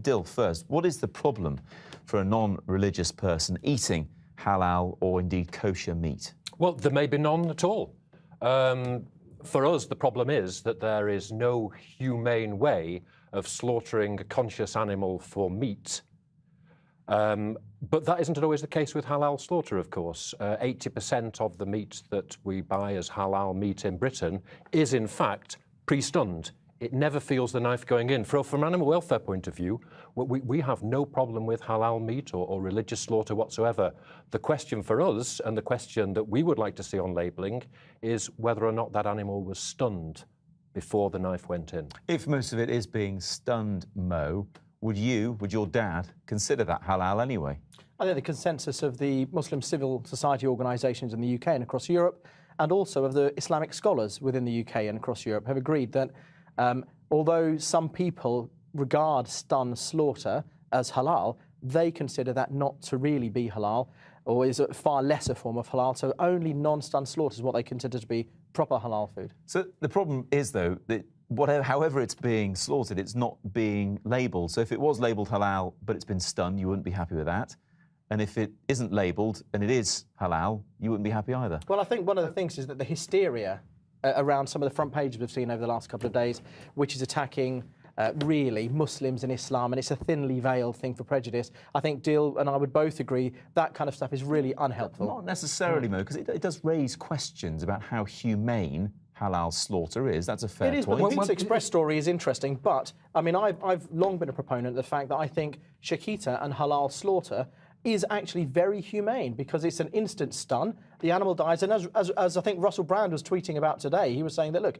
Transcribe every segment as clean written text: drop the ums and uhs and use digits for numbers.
Dil, first, what is the problem for a non-religious person eating halal or indeed kosher meat? Well, there may be none at all. For us, the problem is that there is no humane way of slaughtering a conscious animal for meat. But that isn't always the case with halal slaughter, of course. 80% of the meat that we buy as halal meat in Britain is, in fact, pre-stunned. It never feels the knife going in. From an animal welfare point of view, we have no problem with halal meat or religious slaughter whatsoever. The question for us, and the question that we would like to see on labelling, is whether or not that animal was stunned before the knife went in. If most of it is being stunned, Mo, would your dad consider that halal anyway? I think the consensus of the Muslim civil society organisations in the UK and across Europe, and also of the Islamic scholars within the UK and across Europe, have agreed that although some people regard stun slaughter as halal, they consider that not to really be halal, or is a far lesser form of halal. So only non-stun slaughter is what they consider to be proper halal food. So the problem is, though, that however it's being slaughtered, it's not being labelled. So if it was labelled halal but it's been stunned, you wouldn't be happy with that. And if it isn't labelled and it is halal, you wouldn't be happy either. Well, I think one of the things is that the hysteria around some of the front pages we've seen over the last couple of days, which is attacking really Muslims and Islam, and it's a thinly veiled thing for prejudice. I think Dil and I would both agree that kind of stuff is really unhelpful. Not necessarily, Mo, because it does raise questions about how humane halal slaughter is. That's a fair point. It is, but the Pizza Express story is interesting. But, I mean, I've long been a proponent of the fact that I think shakita and halal slaughter is actually very humane because it's an instant stun. The animal dies, and as I think Russell Brand was tweeting about today, he was saying that, look,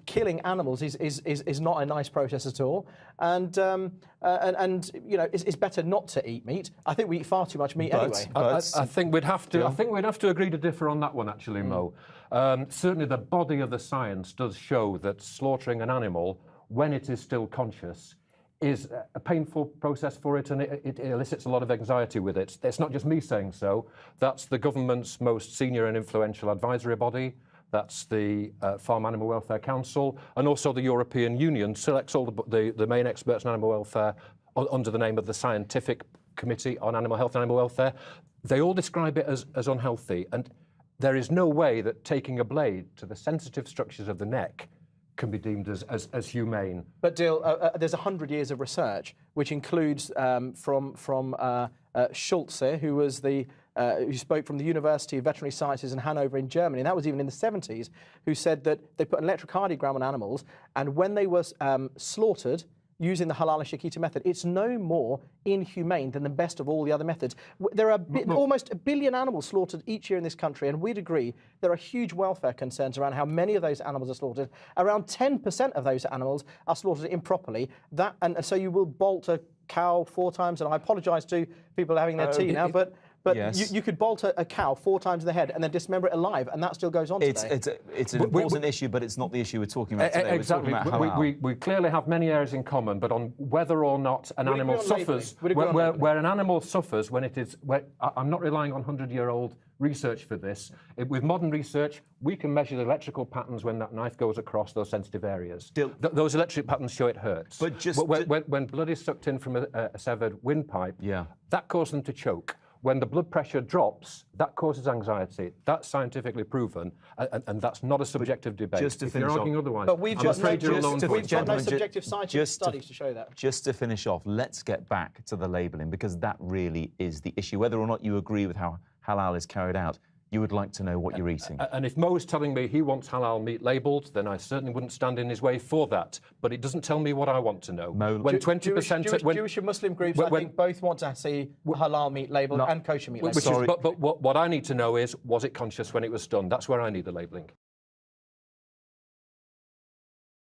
killing animals is not a nice process at all, and you know, it's better not to eat meat. I think we eat far too much meat anyway. I think we'd have to. I think we'd have to agree to differ on that one, actually, Mo. Certainly, the body of the science does show that slaughtering an animal when it is still conscious is a painful process for it, and it elicits a lot of anxiety with it. It's not just me saying so. That's the government's most senior and influential advisory body. That's the Farm Animal Welfare Council, and also the European Union selects all the main experts on animal welfare under the name of the Scientific Committee on Animal Health and Animal Welfare. They all describe it as unhealthy, and there is no way that taking a blade to the sensitive structures of the neck can be deemed as humane. But Dil, there's 100 years of research, which includes from Schulze, who spoke from the University of Veterinary Sciences in Hanover in Germany, and that was even in the 70s, who said that they put an electrocardiogram on animals, and when they were slaughtered using the halal and shakita method, it's no more inhumane than the best of all the other methods. There are almost 1 billion animals slaughtered each year in this country, and we'd agree there are huge welfare concerns around how many of those animals are slaughtered. Around 10% of those animals are slaughtered improperly. And so you will bolt a cow 4 times, and I apologise to people having their tea now, but yes, you could bolt a cow 4 times in the head and then dismember it alive, and that still goes on today. It's an important issue, but it's not the issue we're talking about today. Exactly. We clearly have many areas in common, but on whether or not an animal suffers, where an animal suffers when it is... I'm not relying on 100-year-old research for this. With modern research, we can measure the electrical patterns when that knife goes across those sensitive areas. Those electric patterns show it hurts. But when blood is sucked in from a severed windpipe, that causes them to choke. When the blood pressure drops, that causes anxiety. That's scientifically proven, and that's not a subjective debate. If you're arguing otherwise, but we've got no subjective scientific studies to show that. Just to finish off, let's get back to the labelling, because that really is the issue. Whether or not you agree with how halal is carried out, you would like to know what you're eating. And if Mo is telling me he wants halal meat labelled, then I certainly wouldn't stand in his way for that. But it doesn't tell me what I want to know. Mo, when 20%... Jewish and Muslim groups, I think, both want to see halal meat labelled and kosher meat labelled. But what I need to know is, was it conscious when it was done? That's where I need the labelling.